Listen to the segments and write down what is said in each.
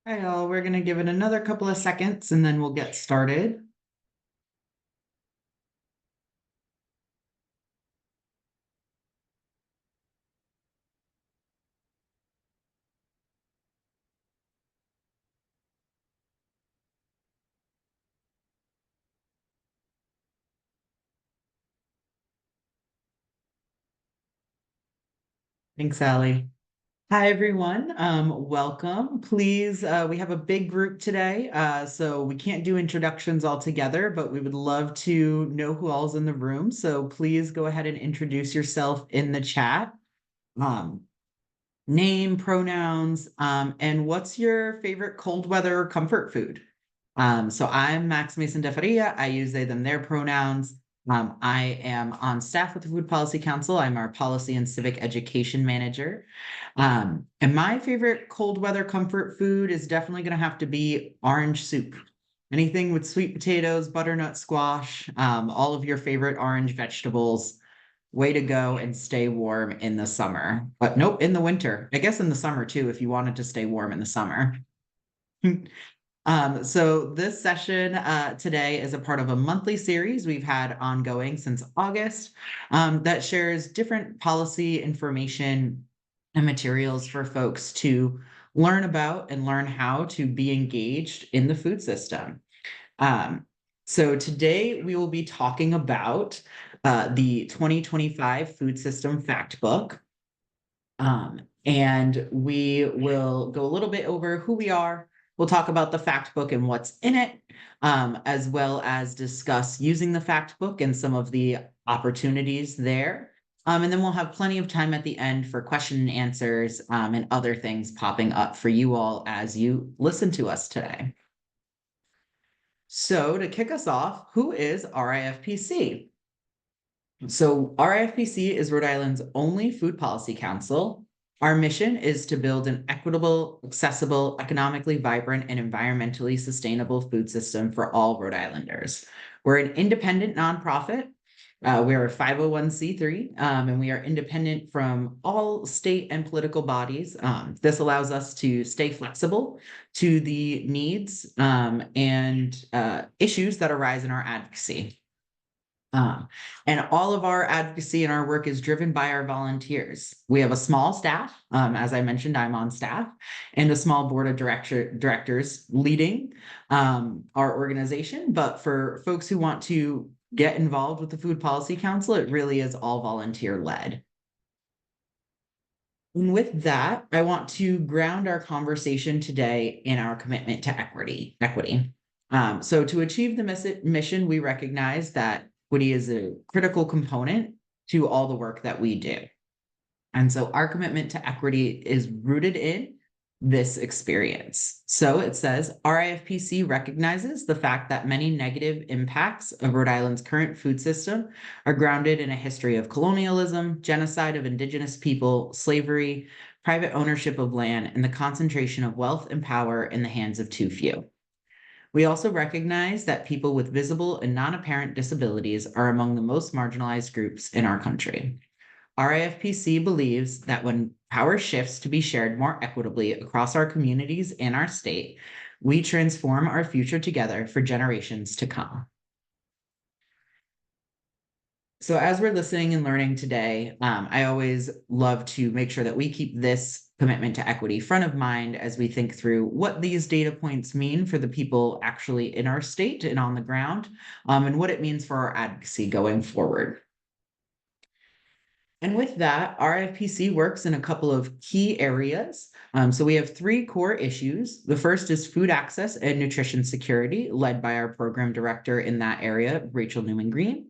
All right, all, we're going to give it another couple of seconds and then we'll get started. Thanks, Allie. Hi, everyone. Welcome. Please, we have a big group today, so we can't do introductions all together, but we would love to know who all's in the room. So please go ahead and introduce yourself in the chat. Um, Name, pronouns, and what's your favorite cold weather comfort food? So I'm Max Mason de Faria. I use they, them, their pronouns. I am on staff with the Food Policy Council. I'm our policy and civic education manager. And my favorite cold weather comfort food is definitely going to have to be orange soup. Anything with sweet potatoes, butternut squash, all of your favorite orange vegetables. Way to go and stay warm in the summer. But nope, in the winter. I guess in the summer too, if you wanted to stay warm in the summer. So this session today is a part of a monthly series we've had ongoing since August that shares different policy information and materials for folks to learn about and learn how to be engaged in the food system. So today we will be talking about the 2025 Food System Factbook. And we will go a little bit over who we are. We'll talk about the fact book and what's in it, as well as discuss using the fact book and some of the opportunities there. And then we'll have plenty of time at the end for question and answers and other things popping up for you all as you listen to us today. So to kick us off, who is RIFPC? So RIFPC is Rhode Island's only food policy council. Our mission is to build an equitable, accessible, economically vibrant, and environmentally sustainable food system for all Rhode Islanders. We're an independent nonprofit. We're a 501c3, and we are independent from all state and political bodies. This allows us to stay flexible to the needs and issues that arise in our advocacy. And all of our advocacy and our work is driven by our volunteers. We have a small staff. As I mentioned, I'm on staff, and a small board of directors leading our organization. But for folks who want to get involved with the Food Policy Council, it really is all volunteer led. And with that, I want to ground our conversation today in our commitment to equity. So to achieve the mission, we recognize that equity is a critical component to all the work that we do. And so our commitment to equity is rooted in this experience. So it says RIFPC recognizes the fact that many negative impacts of Rhode Island's current food system are grounded in a history of colonialism, genocide of Indigenous people, slavery, private ownership of land, and the concentration of wealth and power in the hands of too few. We also recognize that people with visible and non-apparent disabilities are among the most marginalized groups in our country. RIFPC believes that when power shifts to be shared more equitably across our communities and our state, we transform our future together for generations to come. So as we're listening and learning today, I always love to make sure that we keep this commitment to equity front of mind as we think through what these data points mean for the people actually in our state and on the ground, and what it means for our advocacy going forward. And with that, RIFPC works in a couple of key areas. So we have three core issues. The first is food access and nutrition security, led by our program director in that area, Rachel Newman Green.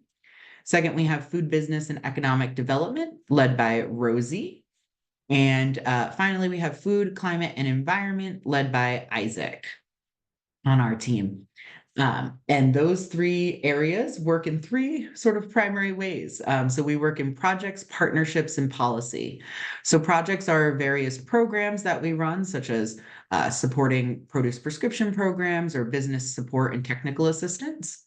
Second, we have food business and economic development, led by Rosie. And finally, we have food, climate, and environment, led by Isaac on our team. And those three areas work in three sort of primary ways. So we work in projects, partnerships, and policy. So projects are various programs that we run, such as supporting produce prescription programs or business support and technical assistance.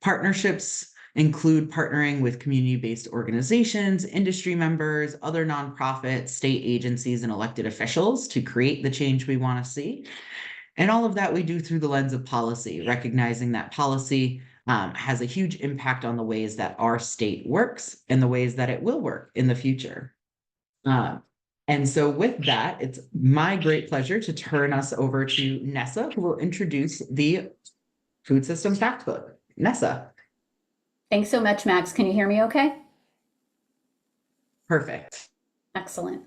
Partnerships include partnering with community-based organizations, industry members, other nonprofits, state agencies, and elected officials to create the change we want to see. And all of that we do through the lens of policy, recognizing that policy has a huge impact on the ways that our state works and the ways that it will work in the future. And so with that, it's my great pleasure to turn us over to Nessa, who will introduce the Food System Factbook. Nessa. Thanks so much, Max. Can you hear me okay? Perfect. Excellent.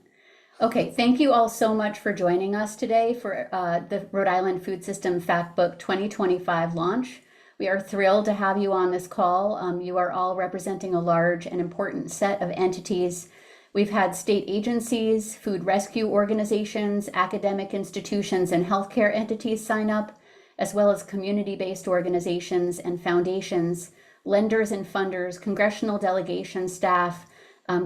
Okay, thank you all so much for joining us today for the Rhode Island Food System Factbook 2025 launch. We are thrilled to have you on this call. You are all representing a large and important set of entities. We've had state agencies, food rescue organizations, academic institutions, and healthcare entities sign up, as well as community-based organizations and foundations, lenders and funders, congressional delegation staff,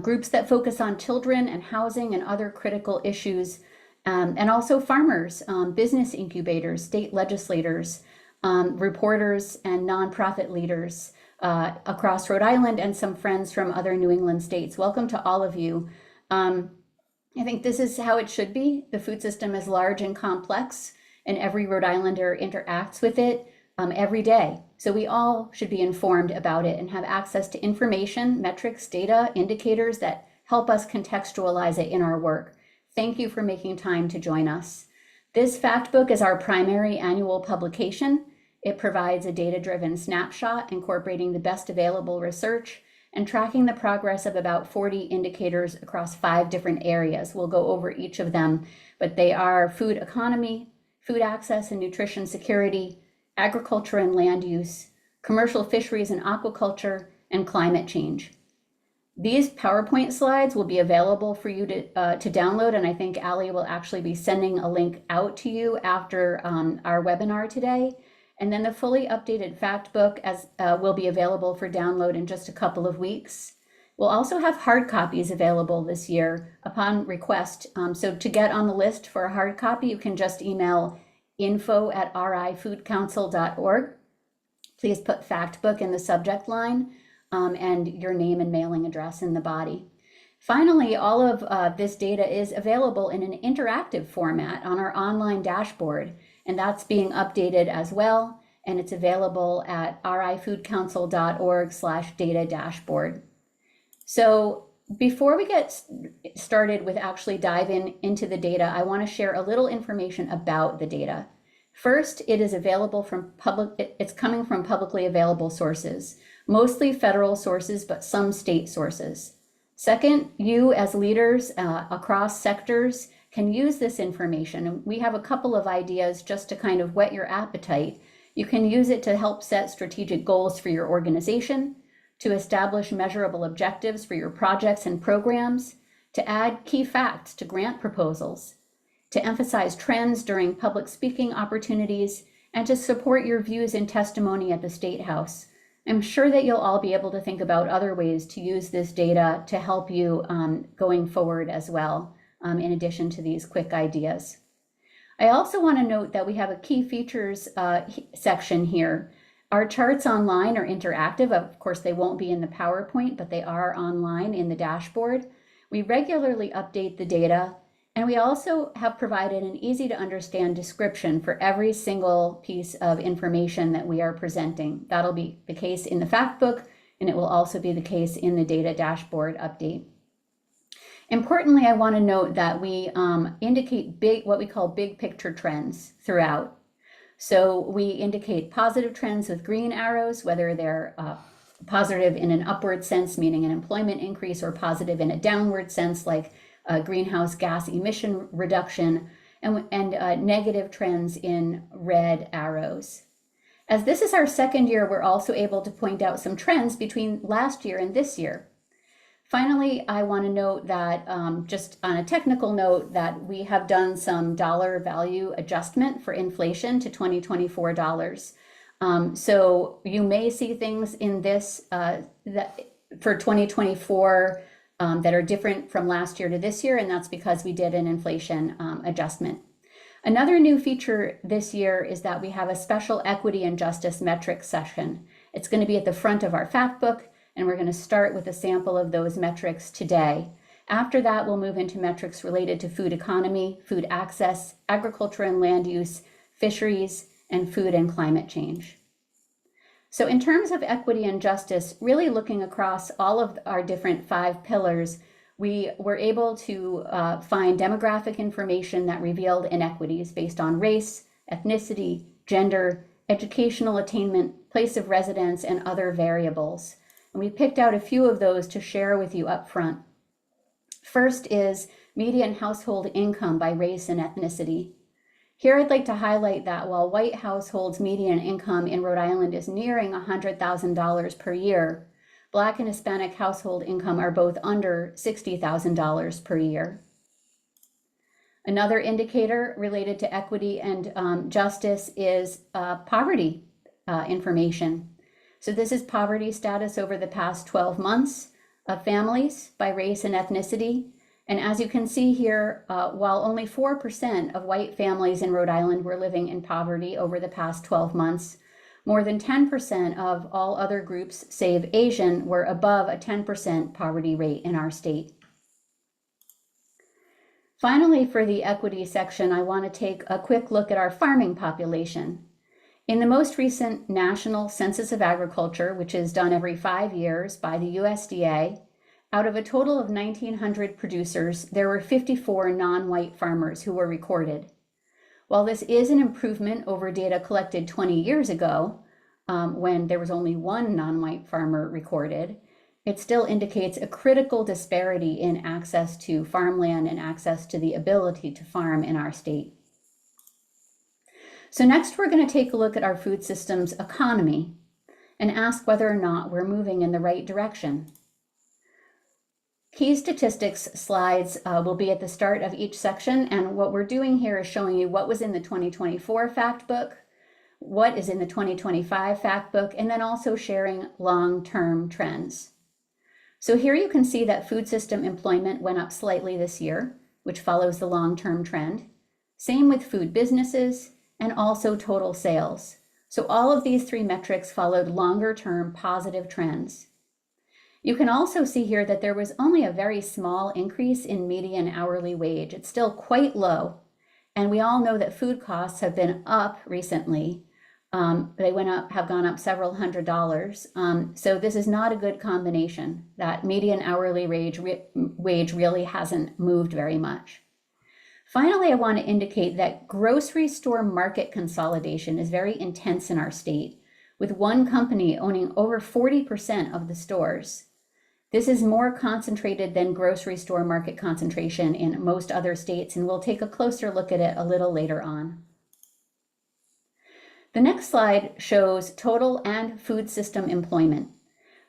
groups that focus on children and housing and other critical issues, and also farmers, business incubators, state legislators, reporters, and nonprofit leaders across Rhode Island, and some friends from other New England states. Welcome to all of you. I think this is how it should be. The food system is large and complex, and every Rhode Islander interacts with it every day. So we all should be informed about it and have access to information, metrics, data, indicators that help us contextualize it in our work. Thank you for making time to join us. This fact book is our primary annual publication. It provides a data-driven snapshot incorporating the best available research and tracking the progress of about 40 indicators across 5 different areas. We'll go over each of them, but they are food economy, food access and nutrition security, agriculture and land use, commercial fisheries and aquaculture, and climate change. These PowerPoint slides will be available for you to download, and I think Ali will actually be sending a link out to you after our webinar today. And then the fully updated fact book will be available for download in just a couple of weeks. We'll also have hard copies available this year upon request. So to get on the list for a hard copy, you can just email info@rifoodcouncil.org. Please put fact book in the subject line and your name and mailing address in the body. Finally, all of this data is available in an interactive format on our online dashboard, and that's being updated as well, and it's available at rifoodcouncil.org/data dashboard. So before we get started with actually diving into the data, I want to share a little information about the data. First, it is available from it's coming from publicly available sources, mostly federal sources, but some state sources. Second, you as leaders across sectors can use this information. And we have a couple of ideas just to kind of whet your appetite. You can use it to help set strategic goals for your organization, to establish measurable objectives for your projects and programs, to add key facts to grant proposals, to emphasize trends during public speaking opportunities, and to support your views and testimony at the State House. I'm sure that you'll all be able to think about other ways to use this data to help you going forward as well, in addition to these quick ideas. I also want to note that we have a key features section here. Our charts online are interactive. Of course, they won't be in the PowerPoint, but they are online in the dashboard. We regularly update the data, and we also have provided an easy to understand description for every single piece of information that we are presenting. That'll be the case in the fact book, and it will also be the case in the data dashboard update. Importantly, I want to note that we indicate what we call big picture trends throughout. So we indicate positive trends with green arrows, whether they're positive in an upward sense, meaning an employment increase, or positive in a downward sense, like greenhouse gas emission reduction, and negative trends in red arrows. As this is our second year, we're also able to point out some trends between last year and this year. Finally, I want to note that just on a technical note that we have done some dollar value adjustment for inflation to 2024 dollars. So you may see things in this that for 2024 that are different from last year to this year, and that's because we did an inflation adjustment. Another new feature this year is that we have a special equity and justice metrics session. It's going to be at the front of our fact book, and we're going to start with a sample of those metrics today. After that, we'll move into metrics related to food economy, food access, agriculture and land use, fisheries, and food and climate change. So in terms of equity and justice, really looking across all of our different 5 pillars, we were able to find demographic information that revealed inequities based on race, ethnicity, gender, educational attainment, place of residence, and other variables. And we picked out a few of those to share with you up front. First is median household income by race and ethnicity. Here I'd like to highlight that while white households' median income in Rhode Island is nearing $100,000 per year, Black and Hispanic household income are both under $60,000 per year. Another indicator related to equity and justice is poverty information. So this is poverty status over the past 12 months of families by race and ethnicity. And as you can see here, while only 4% of white families in Rhode Island were living in poverty over the past 12 months, more than 10% of all other groups, save Asian, were above a 10% poverty rate in our state. Finally, for the equity section, I want to take a quick look at our farming population. In the most recent National Census of Agriculture, which is done every 5 years by the USDA, out of a total of 1,900 producers, there were 54 non-white farmers who were recorded. While this is an improvement over data collected 20 years ago, when there was only 1 non-white farmer recorded, it still indicates a critical disparity in access to farmland and access to the ability to farm in our state. So next we're going to take a look at our food system's economy and ask whether or not we're moving in the right direction. Key statistics slides will be at the start of each section, and what we're doing here is showing you what was in the 2024 fact book, what is in the 2025 fact book, and then also sharing long-term trends. So here you can see that food system employment went up slightly this year, which follows the long-term trend. Same with food businesses and also total sales. So all of these 3 metrics followed longer-term positive trends. You can also see here that there was only a very small increase in median hourly wage. It's still quite low. And we all know that food costs have been up recently. They have gone up several $100s. So this is not a good combination. That median hourly wage really hasn't moved very much. Finally, I want to indicate that grocery store market consolidation is very intense in our state, with one company owning over 40% of the stores. This is more concentrated than grocery store market concentration in most other states, and we'll take a closer look at it a little later on. The next slide shows total and food system employment.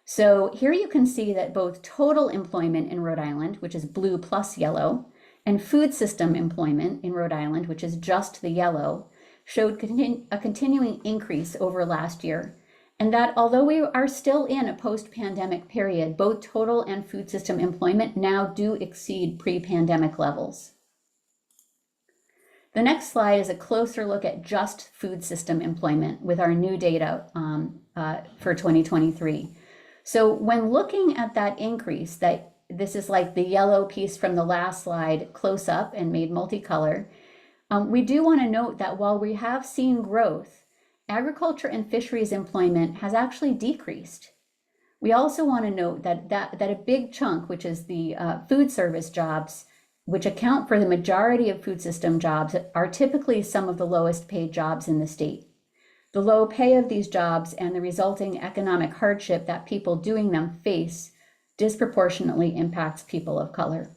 So here you can see that both total employment in Rhode Island, which is blue plus yellow, and food system employment in Rhode Island, which is just the yellow, showed a continuing increase over last year. And that although we are still in a post-pandemic period, both total and food system employment now do exceed pre-pandemic levels. The next slide is a closer look at just food system employment with our new data for 2023. So when looking at that increase, this is like the yellow piece from the last slide close up and made multicolor, we do want to note that while we have seen growth, agriculture and fisheries employment has actually decreased. We also want to note that a big chunk, which is the food service jobs, which account for the majority of food system jobs, are typically some of the lowest paid jobs in the state. The low pay of these jobs and the resulting economic hardship that people doing them face disproportionately impacts people of color.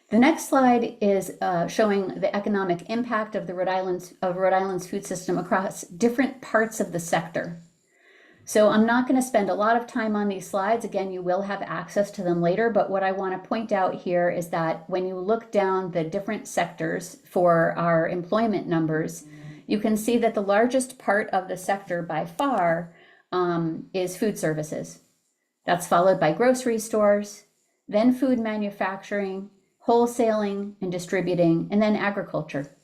The next slide is showing the economic impact of Rhode Island's food system across different parts of the sector. So I'm not going to spend a lot of time on these slides. Again, you will have access to them later, but what I want to point out here is that when you look down the different sectors for our employment numbers, you can see that the largest part of the sector by far is food services. That's followed by grocery stores, then food manufacturing, wholesaling and distributing, and then agriculture.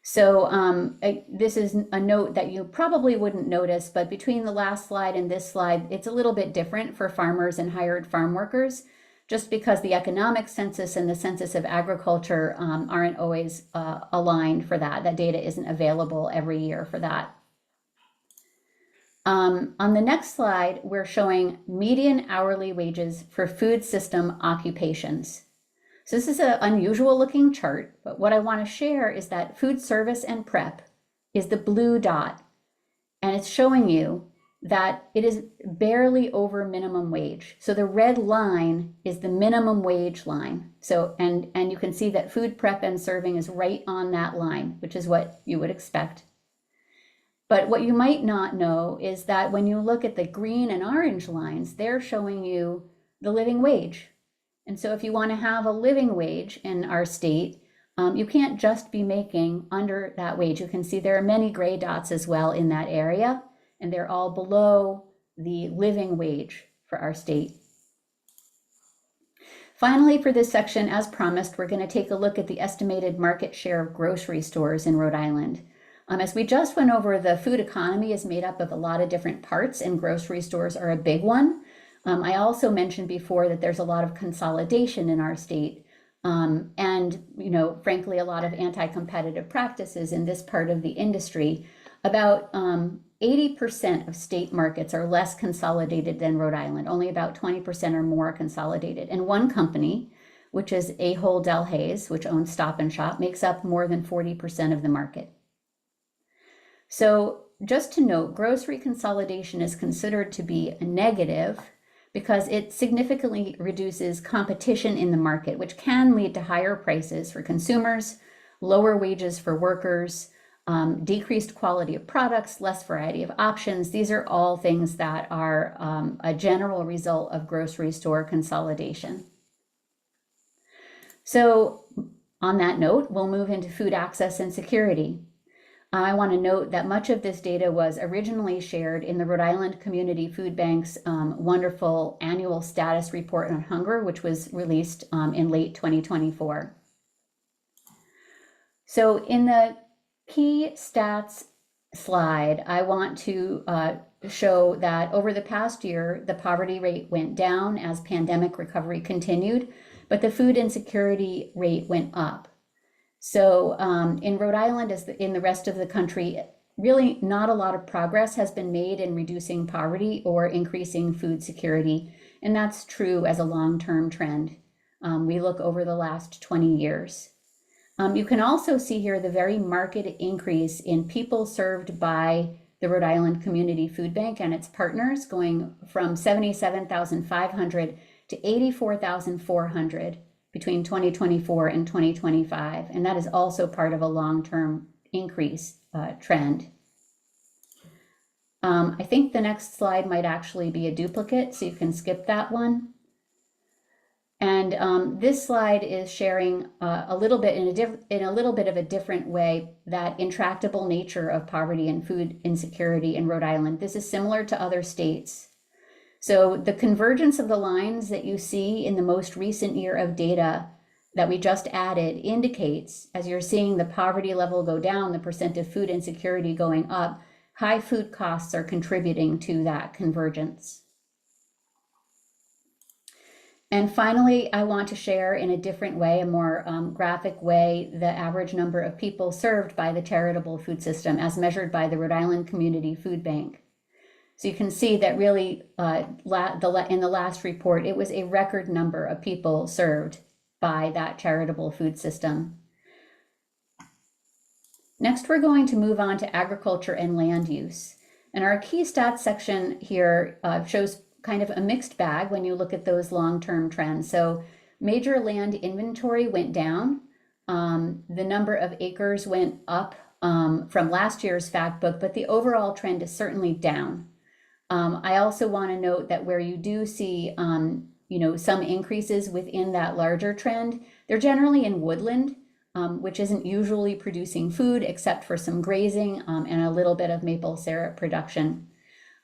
So this is a note that you probably wouldn't notice, but between the last slide and this slide, it's a little bit different for farmers and hired farm workers. just because the economic census and the census of agriculture aren't always aligned for that. That data isn't available every year for that. On the next slide, we're showing median hourly wages for food system occupations. So this is an unusual looking chart, but what I want to share is that food service and prep is the blue dot, and it's showing you that it is barely over minimum wage. So the red line is the minimum wage line. So, and you can see that food prep and serving is right on that line, which is what you would expect. But what you might not know is that when you look at the green and orange lines, they're showing you the living wage. And so if you want to have a living wage in our state, you can't just be making under that wage. You can see there are many gray dots as well in that area, and they're all below the living wage for our state. Finally, for this section, as promised, we're going to take a look at the estimated market share of grocery stores in Rhode Island. As we just went over, the food economy is made up of a lot of different parts, and grocery stores are a big one. I also mentioned before that there's a lot of consolidation in our state, and frankly, a lot of anti-competitive practices in this part of the industry. About 80% of state markets are less consolidated than Rhode Island. Only about 20% are more consolidated. And one company, which is Ahold Delhaize, which owns Stop and Shop, makes up more than 40% of the market. So just to note, grocery consolidation is considered to be a negative because it significantly reduces competition in the market, which can lead to higher prices for consumers, lower wages for workers, decreased quality of products, less variety of options. These are all things that are a general result of grocery store consolidation. So on that note, we'll move into food access and security. I want to note that much of this data was originally shared in the Rhode Island Community Food Bank's wonderful annual status report on hunger, which was released in late 2024. So in the key stats slide, I want to show that over the past year, the poverty rate went down as pandemic recovery continued, but the food insecurity rate went up. So in Rhode Island, as in the rest of the country, really not a lot of progress has been made in reducing poverty or increasing food security. And that's true as a long-term trend. We look over the last 20 years. You can also see here the very marked increase in people served by the Rhode Island Community Food Bank and its partners, going from 77,500 to 84,400 between 2024 and 2025. And that is also part of a long-term increase trend. I think the next slide might actually be a duplicate, so you can skip that one. And this slide is sharing a little bit in a little bit of a different way that intractable nature of poverty and food insecurity in Rhode Island. This is similar to other states. So the convergence of the lines that you see in the most recent year of data that we just added indicates, as you're seeing the poverty level go down, the percent of food insecurity going up, high food costs are contributing to that convergence. And finally, I want to share in a different way, a more graphic way, the average number of people served by the charitable food system as measured by the Rhode Island Community Food Bank. So you can see that really in the last report, it was a record number of people served by that charitable food system. Next, we're going to move on to agriculture and land use. And our key stats section here shows kind of a mixed bag when you look at those long-term trends. So major land inventory went down. The number of acres went up from last year's fact book, but the overall trend is certainly down. I also want to note that where you do see some increases within that larger trend, they're generally in woodland, which isn't usually producing food except for some grazing and a little bit of maple syrup production.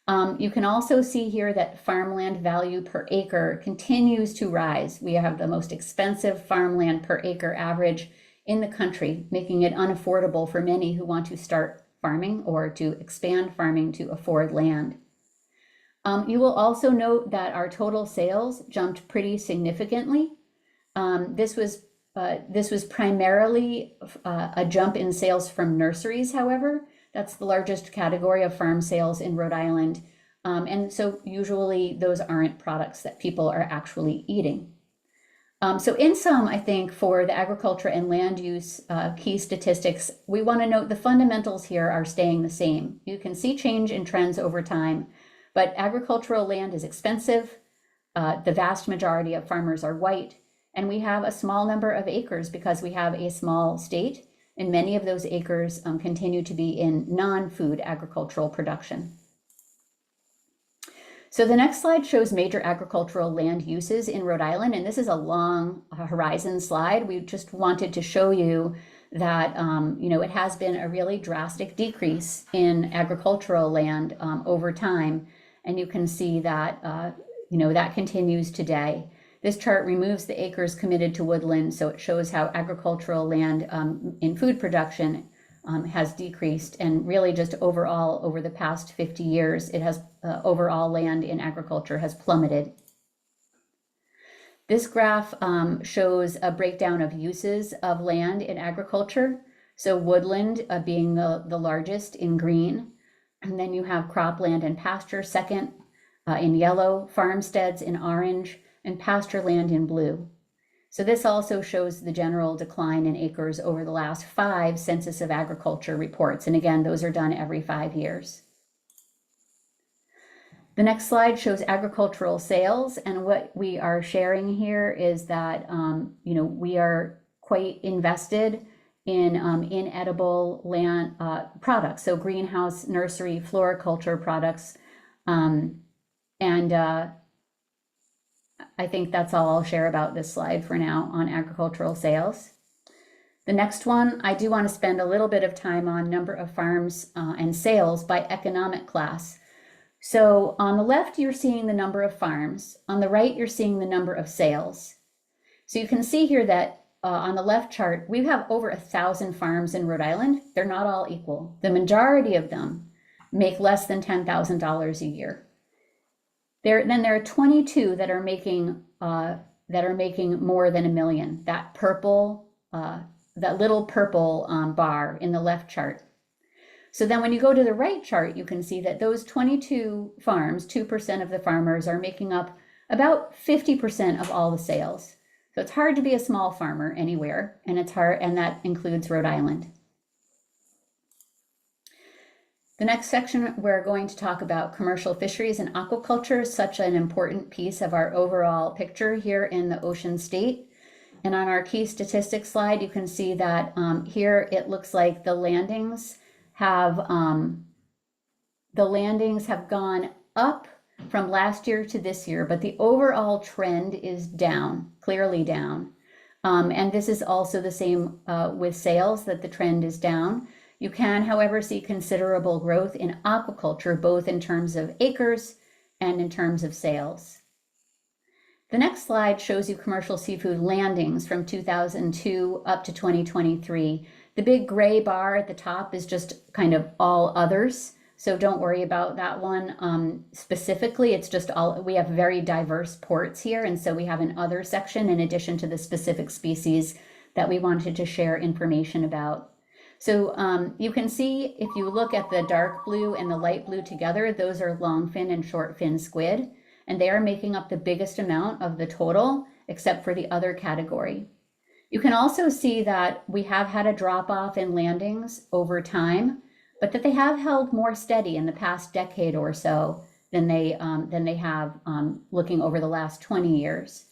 You can also see here that farmland value per acre continues to rise. We have the most expensive farmland per acre average in the country, making it unaffordable for many who want to start farming or to expand farming to afford land. You will also note that our total sales jumped pretty significantly. This was primarily a jump in sales from nurseries, however. That's the largest category of farm sales in Rhode Island. And so usually those aren't products that people are actually eating. So in sum, I think for the agriculture and land use key statistics, we want to note the fundamentals here are staying the same. You can see change in trends over time, but agricultural land is expensive. The vast majority of farmers are white, and we have a small number of acres because we have a small state, and many of those acres continue to be in non-food agricultural production. So the next slide shows major agricultural land uses in Rhode Island, and this is a long horizon slide. We just wanted to show you that it has been a really drastic decrease in agricultural land over time, and you can see that that continues today. This chart removes the acres committed to woodland, so it shows how agricultural land in food production has decreased, and really just overall over the past 50 years, it has overall land in agriculture has plummeted. This graph shows a breakdown of uses of land in agriculture. So woodland being the largest in green, and then you have cropland and pasture second in yellow, farmsteads in orange, and pasture land in blue. So this also shows the general decline in acres over the last 5 Census of Agriculture reports. And again, those are done every 5 years. The next slide shows agricultural sales. And what we are sharing here is that, we are quite invested in edible land products. So greenhouse, nursery, floriculture products. I think that's all I'll share about this slide for now on agricultural sales. The next one, I do want to spend a little bit of time on number of farms and sales by economic class. So on the left, you're seeing the number of farms. On the right, you're seeing the number of sales. So you can see here that on the left chart, we have over 1,000 farms in Rhode Island. They're not all equal. The majority of them make less than $10,000 a year. Then there are 22 that are making more than $1 million. That little purple bar in the left chart. So then when you go to the right chart, you can see that those 22 farms, 2% of the farmers, are making up about 50% of all the sales. So it's hard to be a small farmer anywhere, and it's hard, and that includes Rhode Island. The next section, we're going to talk about commercial fisheries and aquaculture, such an important piece of our overall picture here in the Ocean State. And on our key statistics slide, you can see that here it looks like the landings have gone up from last year to this year, but the overall trend is down, clearly down. And this is also the same with sales, that the trend is down. You can, however, see considerable growth in aquaculture, both in terms of acres and in terms of sales. The next slide shows you commercial seafood landings from 2002 up to 2023. The big gray bar at the top is just kind of all others. So don't worry about that one specifically. It's just we have very diverse ports here. And so we have an other section in addition to the specific species that we wanted to share information about. So you can see if you look at the dark blue and the light blue together, those are longfin and shortfin squid, and they are making up the biggest amount of the total, except for the other category. You can also see that we have had a drop off in landings over time, but that they have held more steady in the past decade or so than they have looking over the last 20 years.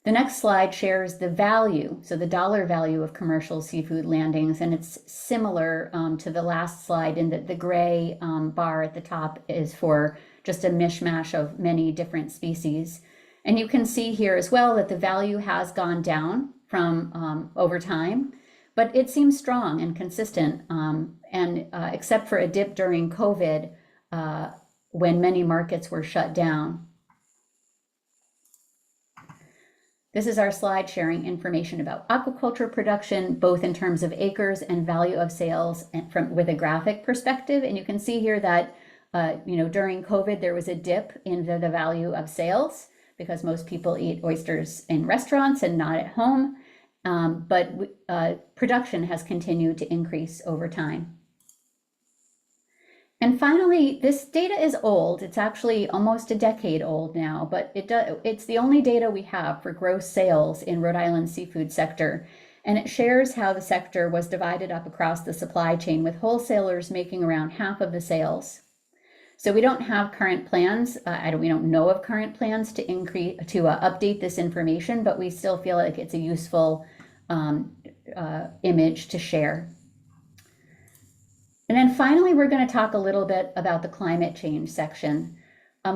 The next slide shares the value, so the dollar value of commercial seafood landings, and it's similar to the last slide in that the gray bar at the top is for just a mishmash of many different species. And you can see here as well that the value has gone down from over time, but it seems strong and consistent, except for a dip during COVID when many markets were shut down. This is our slide sharing information about aquaculture production, both in terms of acres and value of sales and with a graphic perspective. And you can see here that During COVID, there was a dip in the value of sales because most people eat oysters in restaurants and not at home. But production has continued to increase over time. And finally, this data is old. It's actually almost a decade old now, but it's the only data we have for gross sales in Rhode Island's seafood sector. And it shares how the sector was divided up across the supply chain, with wholesalers making around half of the sales. So we don't have current plans. We don't know of current plans to update this information, but we still feel like it's a useful image to share. And then finally, we're going to talk a little bit about the climate change section.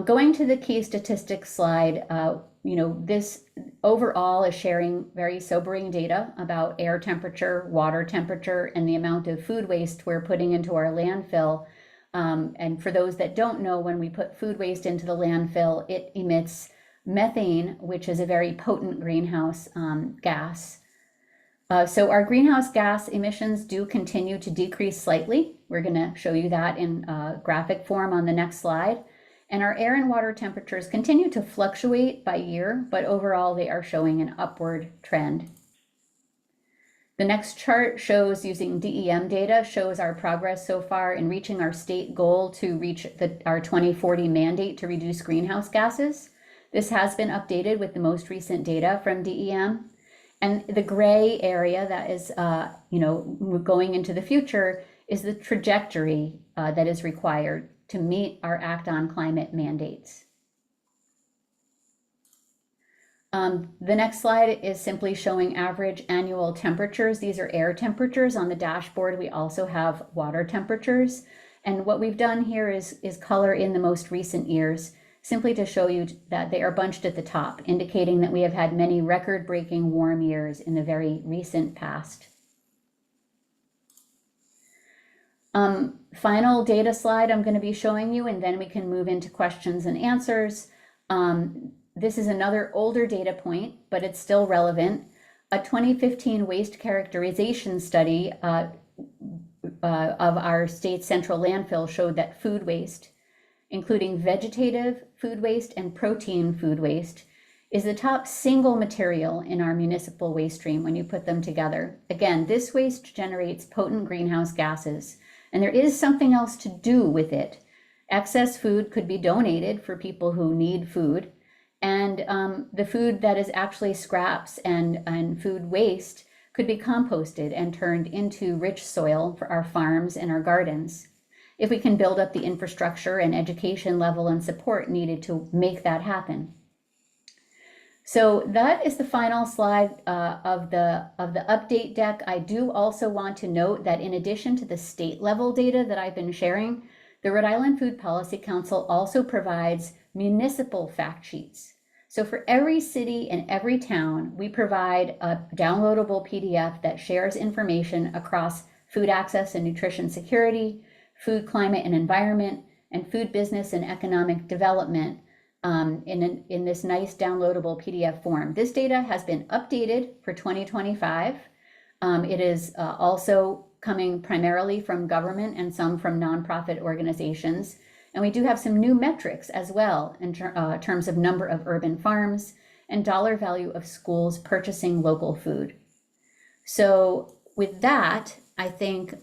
Going to the key statistics slide, this overall is sharing very sobering data about air temperature, water temperature, and the amount of food waste we're putting into our landfill. And for those that don't know, when we put food waste into the landfill, it emits methane, which is a very potent greenhouse gas. So our greenhouse gas emissions do continue to decrease slightly. We're going to show you that in graphic form on the next slide. And our air and water temperatures continue to fluctuate by year, but overall they are showing an upward trend. The next chart shows, using DEM data, shows our progress so far in reaching our state goal to reach our 2040 mandate to reduce greenhouse gases. This has been updated with the most recent data from DEM. And the gray area that is, going into the future is the trajectory that is required to meet our Act on Climate mandates. The next slide is simply showing average annual temperatures. These are air temperatures. On the dashboard, we also have water temperatures. And what we've done here is color in the most recent years, simply to show you that they are bunched at the top, indicating that we have had many record-breaking warm years in the very recent past. Final data slide I'm going to be showing you, and then we can move into questions and answers. This is another older data point, but it's still relevant. A 2015 waste characterization study of our state's central landfill showed that food waste, including vegetative food waste and protein food waste, is the top single material in our municipal waste stream when you put them together. Again, this waste generates potent greenhouse gases, and there is something else to do with it. Excess food could be donated for people who need food, and the food that is actually scraps and food waste could be composted and turned into rich soil for our farms and our gardens, if we can build up the infrastructure and education level and support needed to make that happen. So that is the final slide of the update deck. I do also want to note that in addition to the state level data that I've been sharing, the Rhode Island Food Policy Council also provides municipal fact sheets. So for every city and every town, we provide a downloadable PDF that shares information across food access and nutrition security, food, climate and environment, and food business and economic development in this nice downloadable PDF form. This data has been updated for 2025. It is also coming primarily from government and some from nonprofit organizations. And we do have some new metrics as well in terms of number of urban farms and dollar value of schools purchasing local food. So with that, I think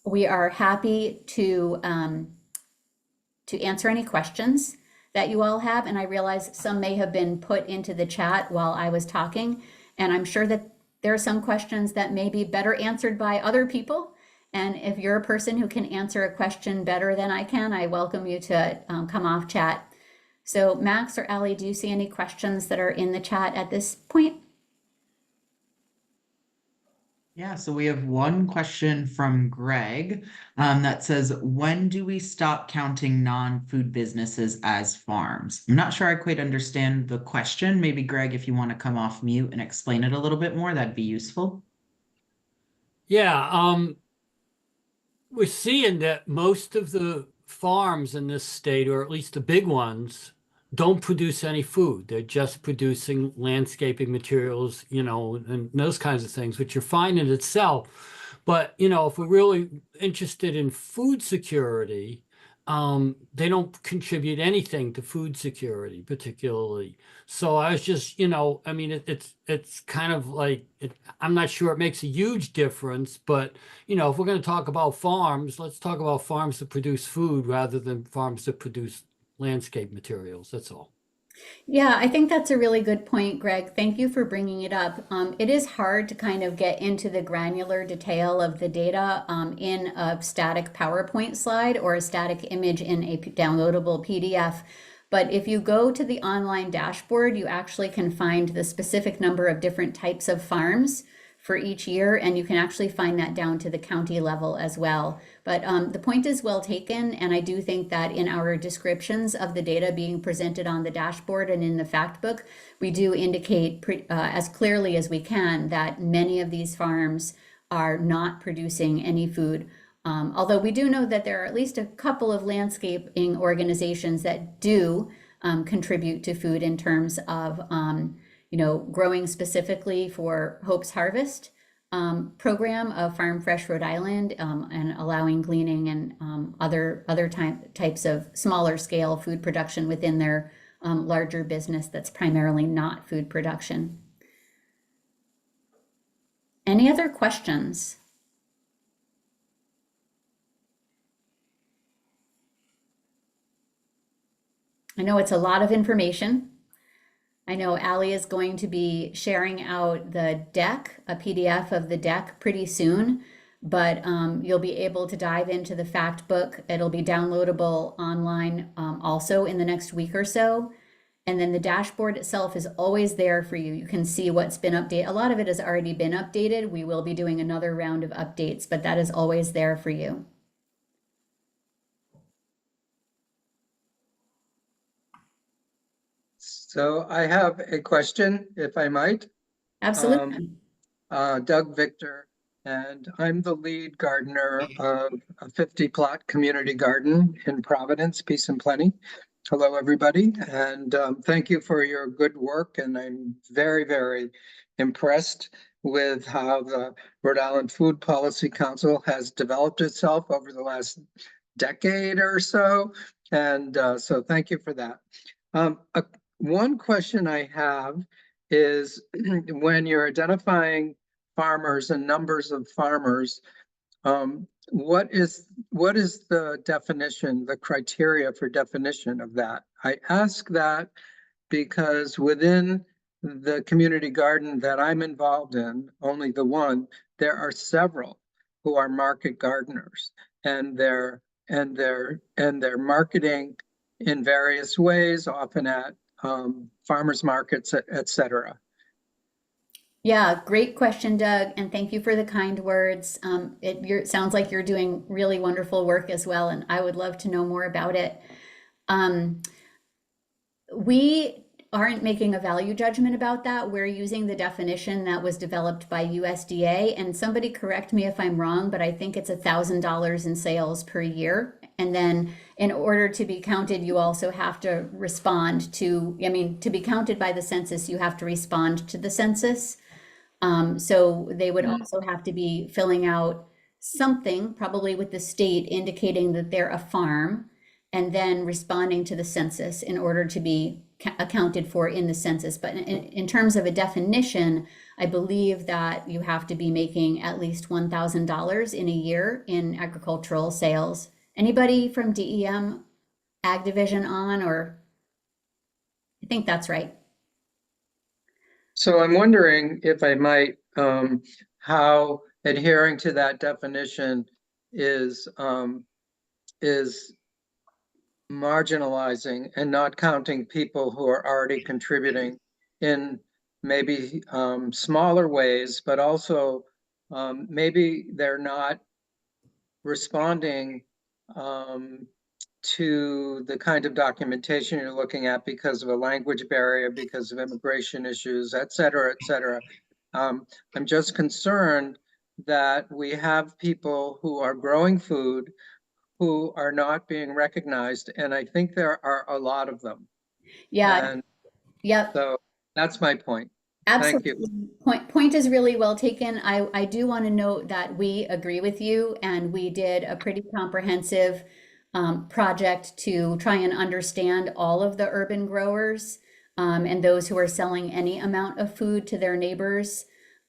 we are happy to answer any questions that you all have. And I realize some may have been put into the chat while I was talking. And I'm sure that there are some questions that may be better answered by other people. And if you're a person who can answer a question better than I can, I welcome you to come off chat. So Max or Ali, do you see any questions that are in the chat at this point? Yeah, so we have one question from Greg that says, when do we stop counting non-food businesses as farms? I'm not sure I quite understand the question. Maybe Greg, if you want to come off mute and explain it a little bit more, that'd be useful. Yeah, we're seeing that most of the farms in this state, or at least the big ones, don't produce any food. They're just producing landscaping materials, and those kinds of things, which are fine in itself. But, if we're really interested in food security, they don't contribute anything to food security, particularly. So I was just, I mean, it's kind of like I'm not sure it makes a huge difference, but if we're going to talk about farms, let's talk about farms that produce food rather than farms that produce landscape materials. That's all. Yeah, I think that's a really good point, Greg. Thank you for bringing it up. It is hard to kind of get into the granular detail of the data in a static PowerPoint slide or a static image in a downloadable PDF. But if you go to the online dashboard, you actually can find the specific number of different types of farms for each year, and you can actually find that down to the county level as well. But the point is well taken, and I do think that in our descriptions of the data being presented on the dashboard and in the fact book, we do indicate as clearly as we can that many of these farms are not producing any food. Although we do know that there are at least a couple of landscaping organizations that do contribute to food in terms of growing specifically for Hope's Harvest program of Farm Fresh Rhode Island, and allowing gleaning and other types of smaller scale food production within their larger business that's primarily not food production. Any other questions? I know it's a lot of information. I know Ali is going to be sharing out the deck, a PDF of the deck pretty soon, but you'll be able to dive into the fact book. It'll be downloadable online also in the next week or so. And then the dashboard itself is always there for you. You can see what's been updated. A lot of it has already been updated. We will be doing another round of updates, but that is always there for you. So I have a question, if I might. Absolutely. Doug Victor, and I'm the lead gardener of a 50-plot community garden in Providence, Peace and Plenty. Hello, everybody, and thank you for your good work. And I'm very, very impressed with how the Rhode Island Food Policy Council has developed itself over the last decade or so. And so thank you for that. One question I have is when you're identifying farmers and numbers of farmers, what is the definition, the criteria for definition of that? I ask that because within the community garden that I'm involved in, only the one, there are several who are market gardeners, and they're marketing in various ways, often at farmers markets, et cetera. Yeah, great question, Doug, and thank you for the kind words. It sounds like you're doing really wonderful work as well, and I would love to know more about it. We aren't making a value judgment about that. We're using the definition that was developed by USDA, and somebody correct me if I'm wrong, but I think it's $1,000 in sales per year. And then in order to be counted, you also have to respond to, to be counted by the census, you have to respond to the census. So they would also have to be filling out something, probably with the state, indicating that they're a farm, and then responding to the census in order to be accounted for in the census. But in terms of a definition, I believe that you have to be making at least $1,000 in a year in agricultural sales. Anybody from DEM Ag Division on, or I think that's right. So I'm wondering if I might, how adhering to that definition is marginalizing and not counting people who are already contributing in maybe smaller ways, but also maybe they're not responding to the kind of documentation you're looking at because of a language barrier, because of immigration issues, et cetera, et cetera. I'm just concerned that we have people who are growing food who are not being recognized, and I think there are a lot of them. Yeah. And yep. so that's my point. Absolutely. Thank you. Point is really well taken. I do want to note that we agree with you, and we did a pretty comprehensive project to try and understand all of the urban growers and those who are selling any amount of food to their neighbors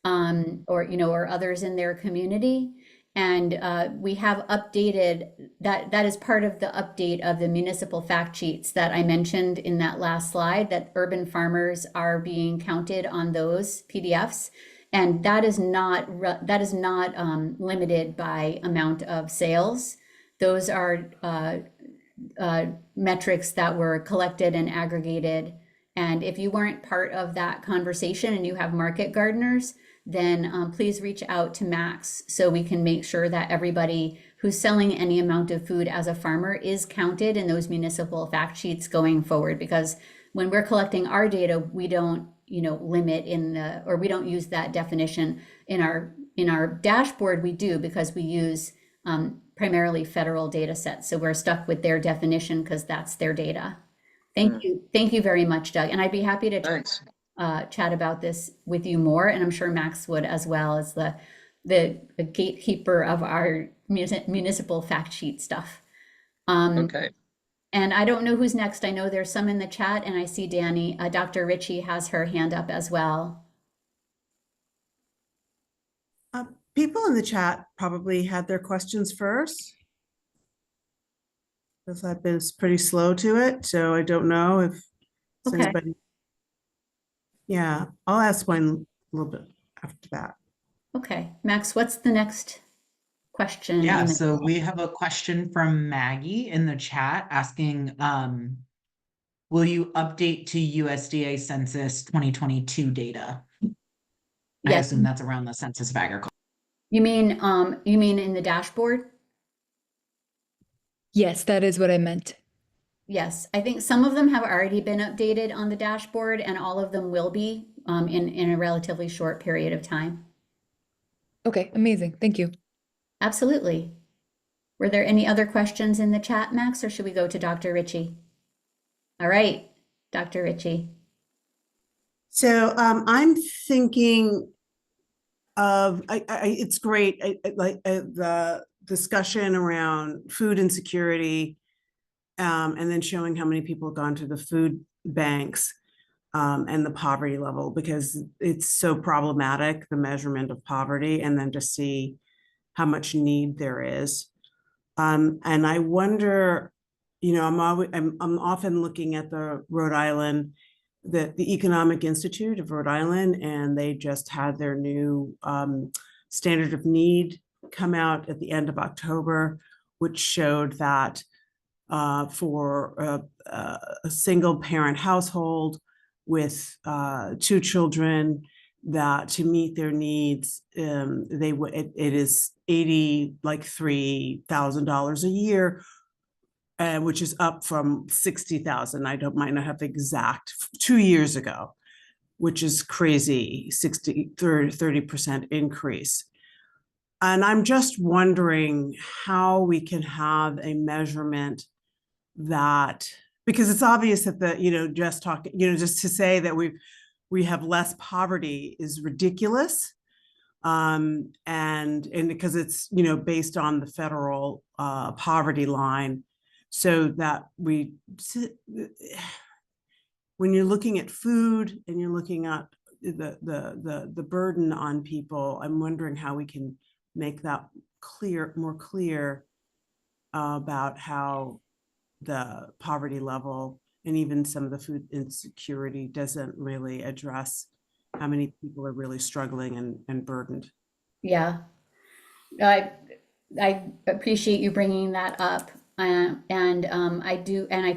or others in their community. And we have updated that is part of the update of the municipal fact sheets that I mentioned in that last slide, that urban farmers are being counted on those PDFs. And that is not limited by amount of sales. Those are metrics that were collected and aggregated. And if you weren't part of that conversation and you have market gardeners, then please reach out to Max so we can make sure that everybody who's selling any amount of food as a farmer is counted in those municipal fact sheets going forward. Because when we're collecting our data, we don't, limit we don't use that definition in our dashboard. We do, because we use primarily federal data sets. So we're stuck with their definition because that's their data. Thank you. Thank you very much, Doug. And I'd be happy to chat about this with you more. And I'm sure Max would, as well, as the gatekeeper of our municipal fact sheet stuff. Okay. And I don't know who's next. I know there's some in the chat, and I see Danny. Dr. Ritchie has her hand up as well. People in the chat probably had their questions first, because I've been pretty slow to it, so I don't know if anybody. Yeah, I'll ask one a little bit after that. Okay, Max, what's the next question? Yeah, so we have a question from Maggie in the chat asking, will you update to USDA Census 2022 data? I Yes. assume that's around the Census of Agriculture. You mean in the dashboard? Yes, that is what I meant. Yes, I think some of them have already been updated on the dashboard, and all of them will be in a relatively short period of time. Okay, amazing. Thank you. Absolutely. Were there any other questions in the chat, Max, or should we go to Dr. Ritchie? All right, Dr. Ritchie. So I'm thinking of, it's great, like the discussion around food insecurity, and then showing how many people have gone to the food banks and the poverty level, because it's so problematic, the measurement of poverty, and then to see how much need there is. And I wonder, I'm often looking at the Rhode Island, the Economic Institute of Rhode Island, and they just had their new standard of need come out at the end of October, which showed that for a single parent household with 2 children, that to meet their needs, it is $83,000 a year, which is up from 60,000. Might not have the exact 2 years ago, which is crazy, 30% increase. And I'm just wondering how we can have a measurement that, because it's obvious that just to say that we have less poverty is ridiculous. And because it's, based on the federal poverty line, so that when you're looking at food and you're looking at the burden on people, I'm wondering how we can make that more clear about how the poverty level and even some of the food insecurity doesn't really address how many people are really struggling and burdened. Yeah, I appreciate you bringing that up. I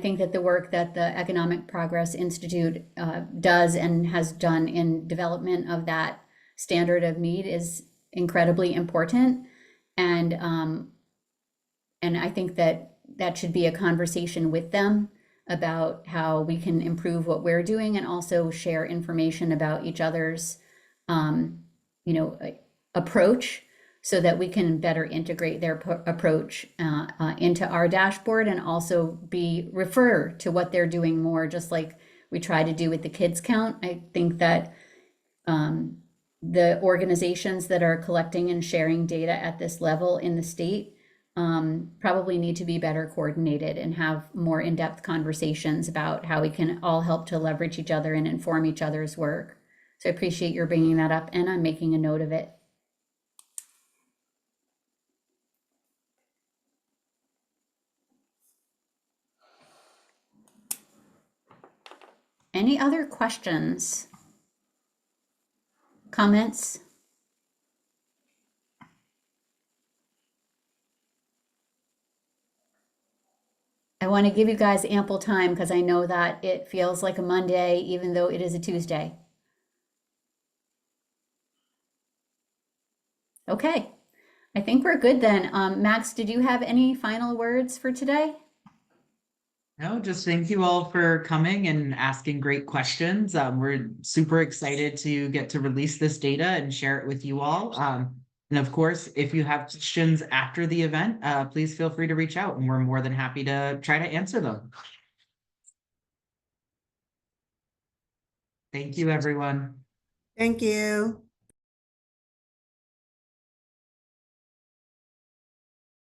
think that the work that the Economic Progress Institute does and has done in development of that standard of need is incredibly important. And I think that should be a conversation with them about how we can improve what we're doing, and also share information about each other's, approach, so that we can better integrate their approach into our dashboard, and also refer to what they're doing more, just like we try to do with the kids count. I think that the organizations that are collecting and sharing data at this level in the state probably need to be better coordinated and have more in-depth conversations about how we can all help to leverage each other and inform each other's work. So I appreciate your bringing that up, and I'm making a note of it. Any other questions? Comments? I want to give you guys ample time because I know that it feels like a Monday, even though it is a Tuesday. Okay, I think we're good then. Max, did you have any final words for today? No, just thank you all for coming and asking great questions. We're super excited to get to release this data and share it with you all. And of course, if you have questions after the event, please feel free to reach out and we're more than happy to try to answer them. Thank you, everyone. Thank you.